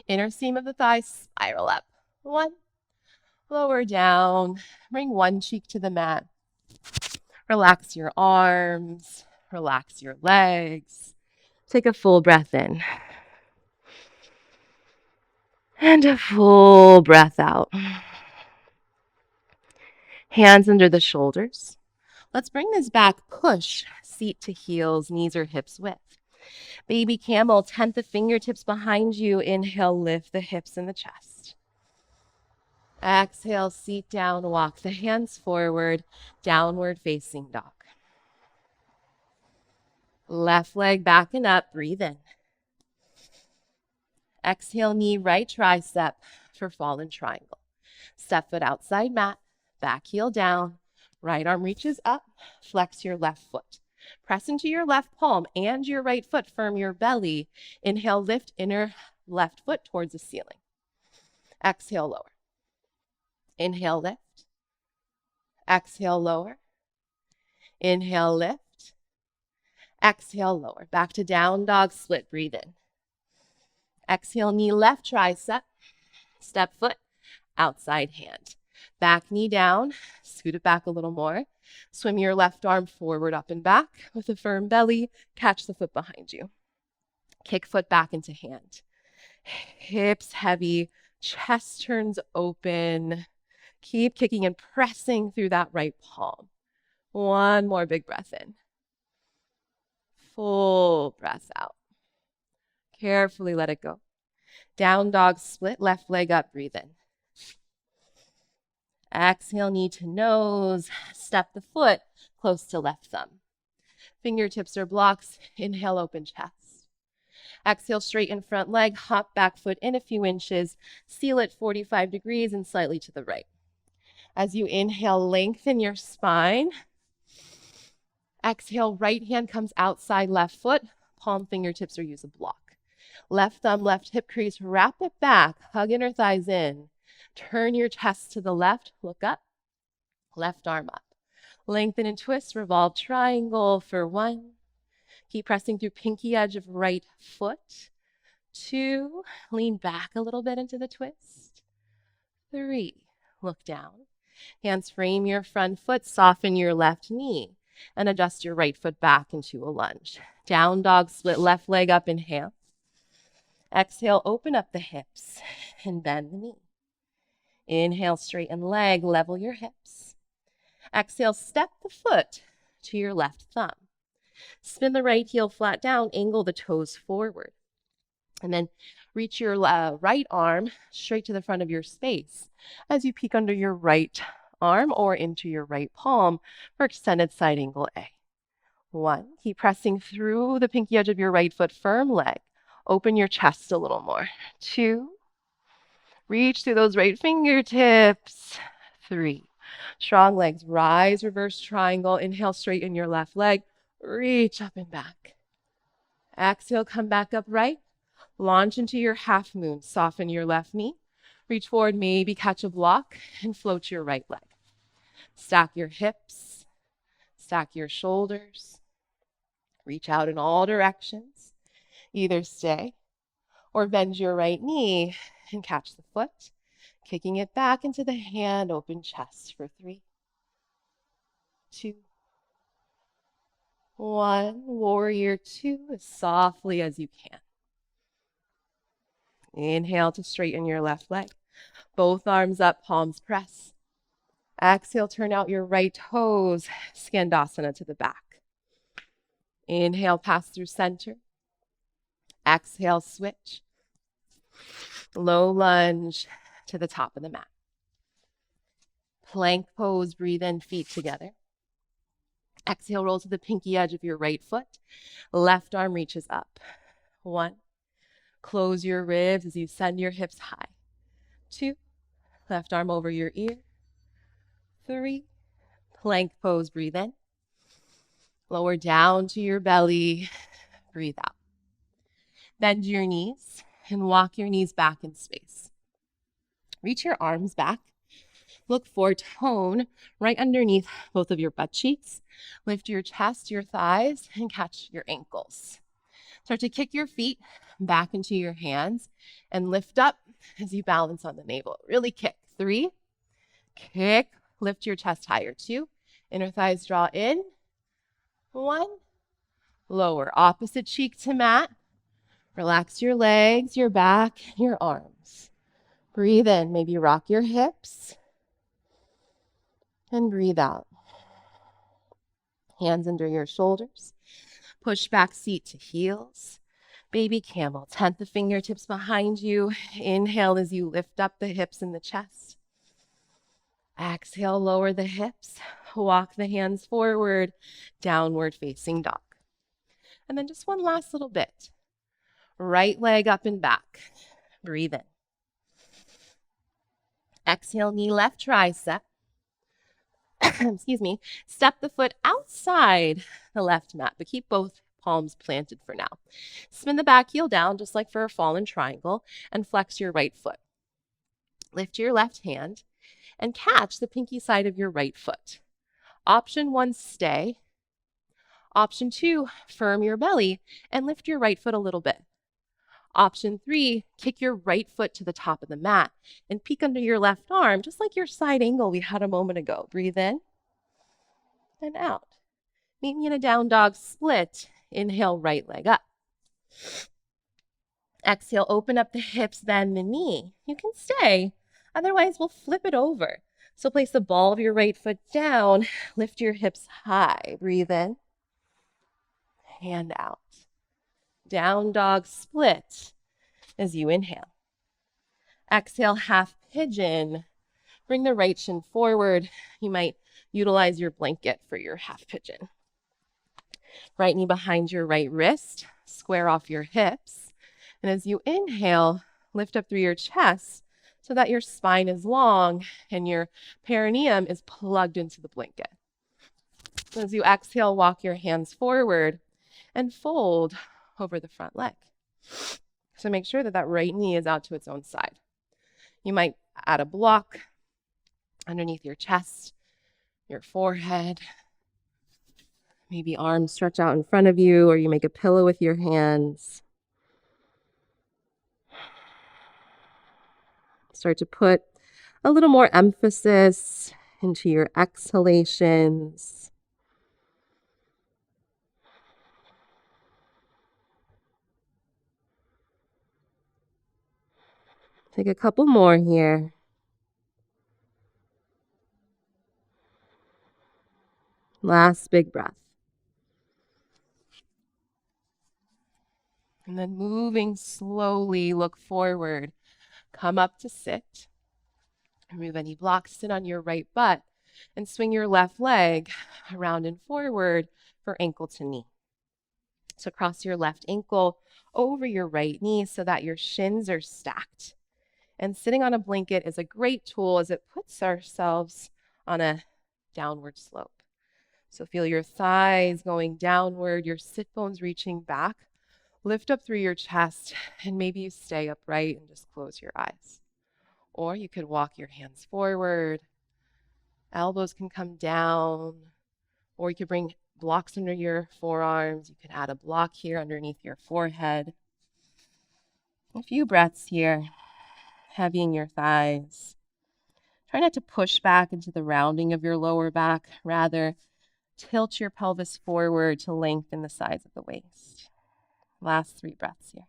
Inner seam of the thigh, spiral up, 1. Lower down, bring one cheek to the mat. Relax your arms, relax your legs. Take a full breath in. And a full breath out. Hands under the shoulders. Let's bring this back, push, seat to heels, knees or hips width. Baby camel, tent the fingertips behind you. Inhale, lift the hips and the chest. Exhale, seat down, walk the hands forward, downward facing dog. Left leg back and up, breathe in. Exhale, knee right tricep for fallen triangle. Step foot outside mat, back heel down, right arm reaches up, flex your left foot. Press into your left palm and your right foot, firm your belly. Inhale, lift inner left foot towards the ceiling. Exhale, lower. Inhale, lift. Exhale, lower. Inhale, lift. Exhale, lower. Back to down dog, split, breathe in. Exhale, knee left tricep. Step foot outside hand. Back knee down, scoot it back a little more. Swim your left arm forward, up and back with a firm belly. Catch the foot behind you. Kick foot back into hand. Hips heavy, chest turns open. Keep kicking and pressing through that right palm. One more big breath in. Full breath out. Carefully let it go. Down dog split, left leg up, breathe in. Exhale, knee to nose. Step the foot close to left thumb. Fingertips are blocks. Inhale, open chest. Exhale, straighten front leg. Hop back foot in a few inches. Seal it 45 degrees and slightly to the right. As you inhale, lengthen your spine. Exhale, right hand comes outside left foot. Palm fingertips or use a block. Left thumb, left hip crease. Wrap it back. Hug inner thighs in. Turn your chest to the left. Look up. Left arm up. Lengthen and twist. Revolve triangle for 1. Keep pressing through pinky edge of right foot. 2. Lean back a little bit into the twist. 3. Look down. Hands frame your front foot. Soften your left knee. And adjust your right foot back into a lunge. Down dog split, left leg up, inhale. Exhale, open up the hips and bend the knee. Inhale, straighten leg, level your hips. Exhale, step the foot to your left thumb. Spin the right heel flat down, angle the toes forward. And then reach your right arm straight to the front of your space as you peek under your right arm or into your right palm for extended side angle A. 1, keep pressing through the pinky edge of your right foot, firm leg. Open your chest a little more. 2, reach through those right fingertips. 3, strong legs, rise, reverse triangle. Inhale, straighten your left leg. Reach up and back. Exhale, come back upright. Launch into your half moon. Soften your left knee. Reach forward, maybe catch a block, and float your right leg. Stack your hips. Stack your shoulders. Reach out in all directions. Either stay or bend your right knee and catch the foot. Kicking it back into the hand, open chest for 3, 2, 1. Warrior 2, as softly as you can. Inhale to straighten your left leg. Both arms up, palms press. Exhale, turn out your right toes, Skandasana to the back. Inhale, pass through center. Exhale, switch. Low lunge to the top of the mat. Plank pose, breathe in, feet together. Exhale, roll to the pinky edge of your right foot. Left arm reaches up. 1. Close your ribs as you send your hips high. 2. Left arm over your ear. 3. Plank pose, breathe in. Lower down to your belly. Breathe out. Bend your knees and walk your knees back in space. Reach your arms back. Look for tone right underneath both of your butt cheeks. Lift your chest, your thighs, and catch your ankles. Start to kick your feet back into your hands and lift up as you balance on the navel. Really kick. 3. Kick. Lift your chest higher. 2. Inner thighs draw in. 1. Lower. Opposite cheek to mat. Relax your legs, your back, your arms. Breathe in. Maybe rock your hips. And breathe out. Hands under your shoulders. Push back seat to heels. Baby camel. Tent the fingertips behind you. Inhale as you lift up the hips and the chest. Exhale, lower the hips. Walk the hands forward. Downward facing dog. And then just one last little bit. Right leg up and back. Breathe in. Exhale, knee left tricep. Excuse me. Step the foot outside the left mat, but keep both palms planted for now. Spin the back heel down, just like for a fallen triangle, and flex your right foot. Lift your left hand and catch the pinky side of your right foot. Option 1, stay. Option 2, firm your belly and lift your right foot a little bit. Option 3, kick your right foot to the top of the mat and peek under your left arm, just like your side angle we had a moment ago. Breathe in and out. Meet me in a down dog split. Inhale, right leg up. Exhale, open up the hips, bend the knee. You can stay. Otherwise, we'll flip it over. So place the ball of your right foot down. Lift your hips high. Breathe in and out. Down dog split as you inhale. Exhale, half pigeon. Bring the right shin forward. You might utilize your blanket for your half pigeon. Right knee behind your right wrist. Square off your hips. And as you inhale, lift up through your chest so that your spine is long and your perineum is plugged into the blanket. As you exhale, walk your hands forward and fold over the front leg. So make sure that that right knee is out to its own side. You might add a block underneath your chest, your forehead, maybe arms stretch out in front of you, or you make a pillow with your hands. Start to put a little more emphasis into your exhalations. Take a couple more here. Last big breath. And then moving slowly, look forward. Come up to sit. Remove any blocks, sit on your right butt, and swing your left leg around and forward for ankle to knee. So cross your left ankle over your right knee so that your shins are stacked. And sitting on a blanket is a great tool as it puts ourselves on a downward slope. So feel your thighs going downward, your sit bones reaching back. Lift up through your chest, and maybe you stay upright and just close your eyes. Or you could walk your hands forward. Elbows can come down. Or you could bring blocks under your forearms. You could add a block here underneath your forehead. A few breaths here, heavying your thighs. Try not to push back into the rounding of your lower back. Rather, tilt your pelvis forward to lengthen the sides of the waist. Last 3 breaths here.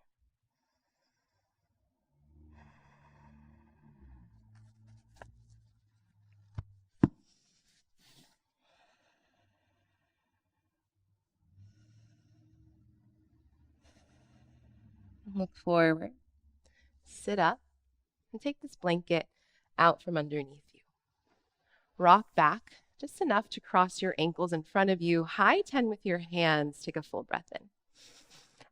Look forward. Sit up and take this blanket out from underneath you. Rock back just enough to cross your ankles in front of you. High 10 with your hands. Take a full breath in.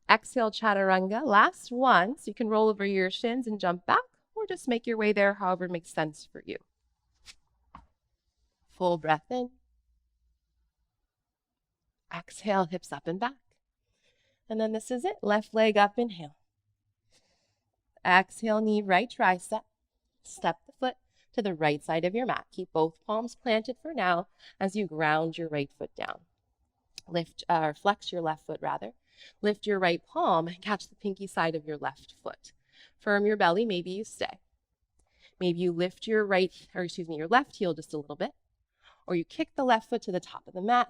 Exhale, chaturanga. Last one. So you can roll over your shins and jump back, or just make your way there however makes sense for you. Full breath in. Exhale, hips up and back. And then this is it. Left leg up, inhale. Exhale, knee right tricep. Step the foot to the right side of your mat. Keep both palms planted for now as you ground your right foot down. Flex your left foot rather. Lift your right palm and catch the pinky side of your left foot. Firm your belly, maybe you stay. Maybe you lift your your left heel just a little bit, or you kick the left foot to the top of the mat.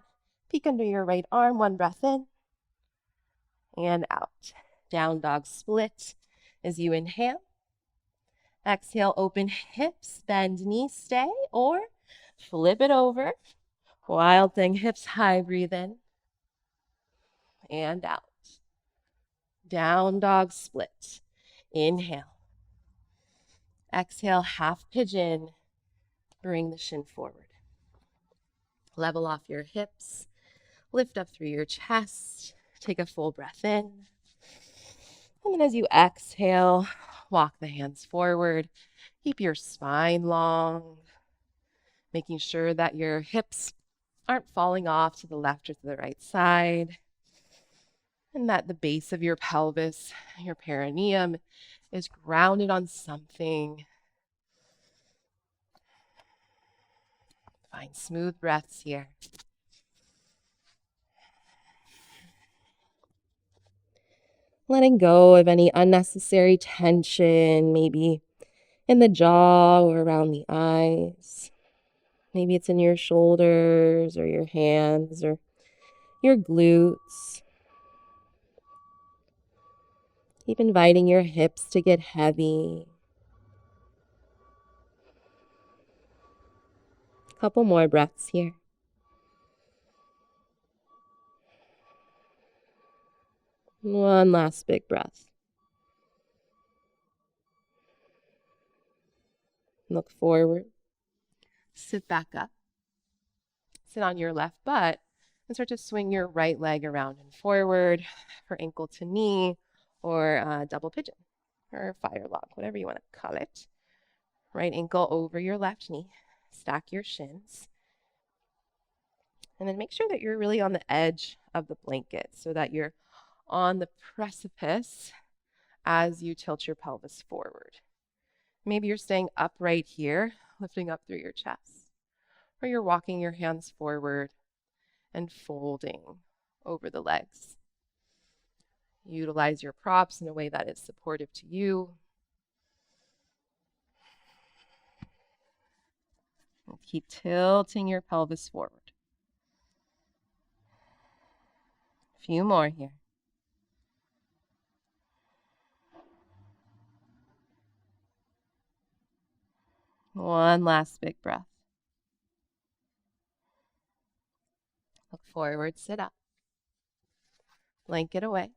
Peek under your right arm, 1 breath in and out. Down dog split as you inhale. Exhale, open hips, bend knees, stay, or flip it over. Wild thing, hips high, breathe in and out. Down dog split. Inhale. Exhale, half pigeon. Bring the shin forward. Level off your hips. Lift up through your chest. Take a full breath in. And then as you exhale, walk the hands forward. Keep your spine long, making sure that your hips aren't falling off to the left or to the right side, and that the base of your pelvis, your perineum, is grounded on something. Find smooth breaths here. letting go of any unnecessary tension, maybe in the jaw or around the eyes. Maybe it's in your shoulders or your hands or your glutes. Keep inviting your hips to get heavy. A couple more breaths here. One last big breath. Look forward. Sit back up. Sit on your left butt and start to swing your right leg around and forward for ankle to knee or double pigeon or fire log, whatever you want to call it. Right ankle over your left knee. Stack your shins. And then make sure that you're really on the edge of the blanket so that you're on the precipice as you tilt your pelvis forward. Maybe you're staying upright here, lifting up through your chest, or you're walking your hands forward and folding over the legs. Utilize your props in a way that is supportive to you. And keep tilting your pelvis forward. A few more here. One last big breath. Look forward, sit up. Blanket away.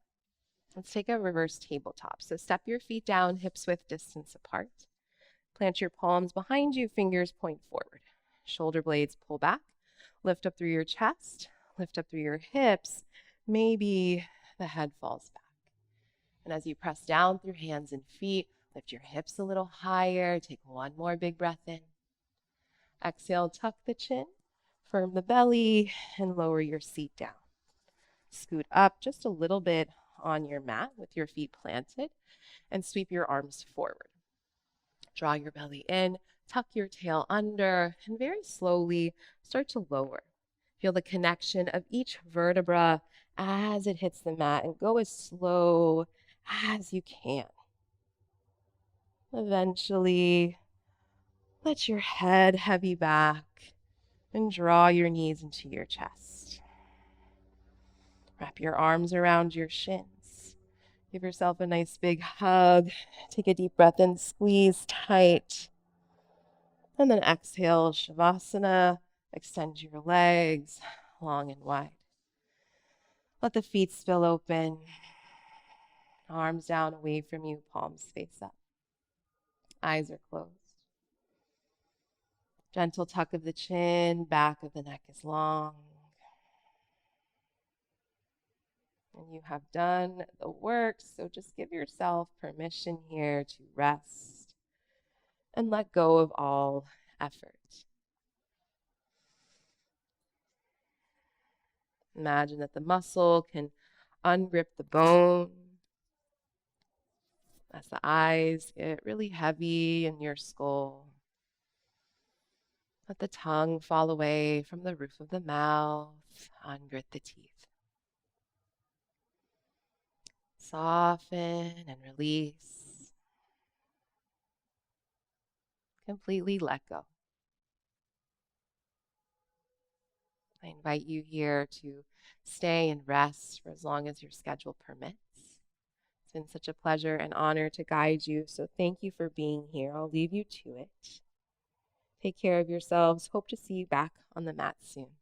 Let's take a reverse tabletop. So step your feet down, hips width distance apart. Plant your palms behind you, fingers point forward. Shoulder blades pull back. Lift up through your chest, lift up through your hips. Maybe the head falls back. And as you press down through hands and feet, lift your hips a little higher. Take one more big breath in. Exhale, tuck the chin, firm the belly, and lower your seat down. Scoot up just a little bit on your mat with your feet planted and sweep your arms forward. Draw your belly in, tuck your tail under, and very slowly start to lower. Feel the connection of each vertebra as it hits the mat and go as slow as you can. Eventually, let your head heavy back and draw your knees into your chest. Wrap your arms around your shins. Give yourself a nice big hug. Take a deep breath in, squeeze tight. And then exhale, Shavasana. Extend your legs long and wide. Let the feet spill open. Arms down away from you, palms face up. Eyes are closed. Gentle tuck of the chin, back of the neck is long. And you have done the work, so just give yourself permission here to rest and let go of all effort. Imagine that the muscle can ungrip the bone as the eyes get really heavy in your skull. Let the tongue fall away from the roof of the mouth, ungrit the teeth. Soften and release. Completely let go. I invite you here to stay and rest for as long as your schedule permits. It's been such a pleasure and honor to guide you, so thank you for being here. I'll leave you to it. Take care of yourselves. Hope to see you back on the mat soon.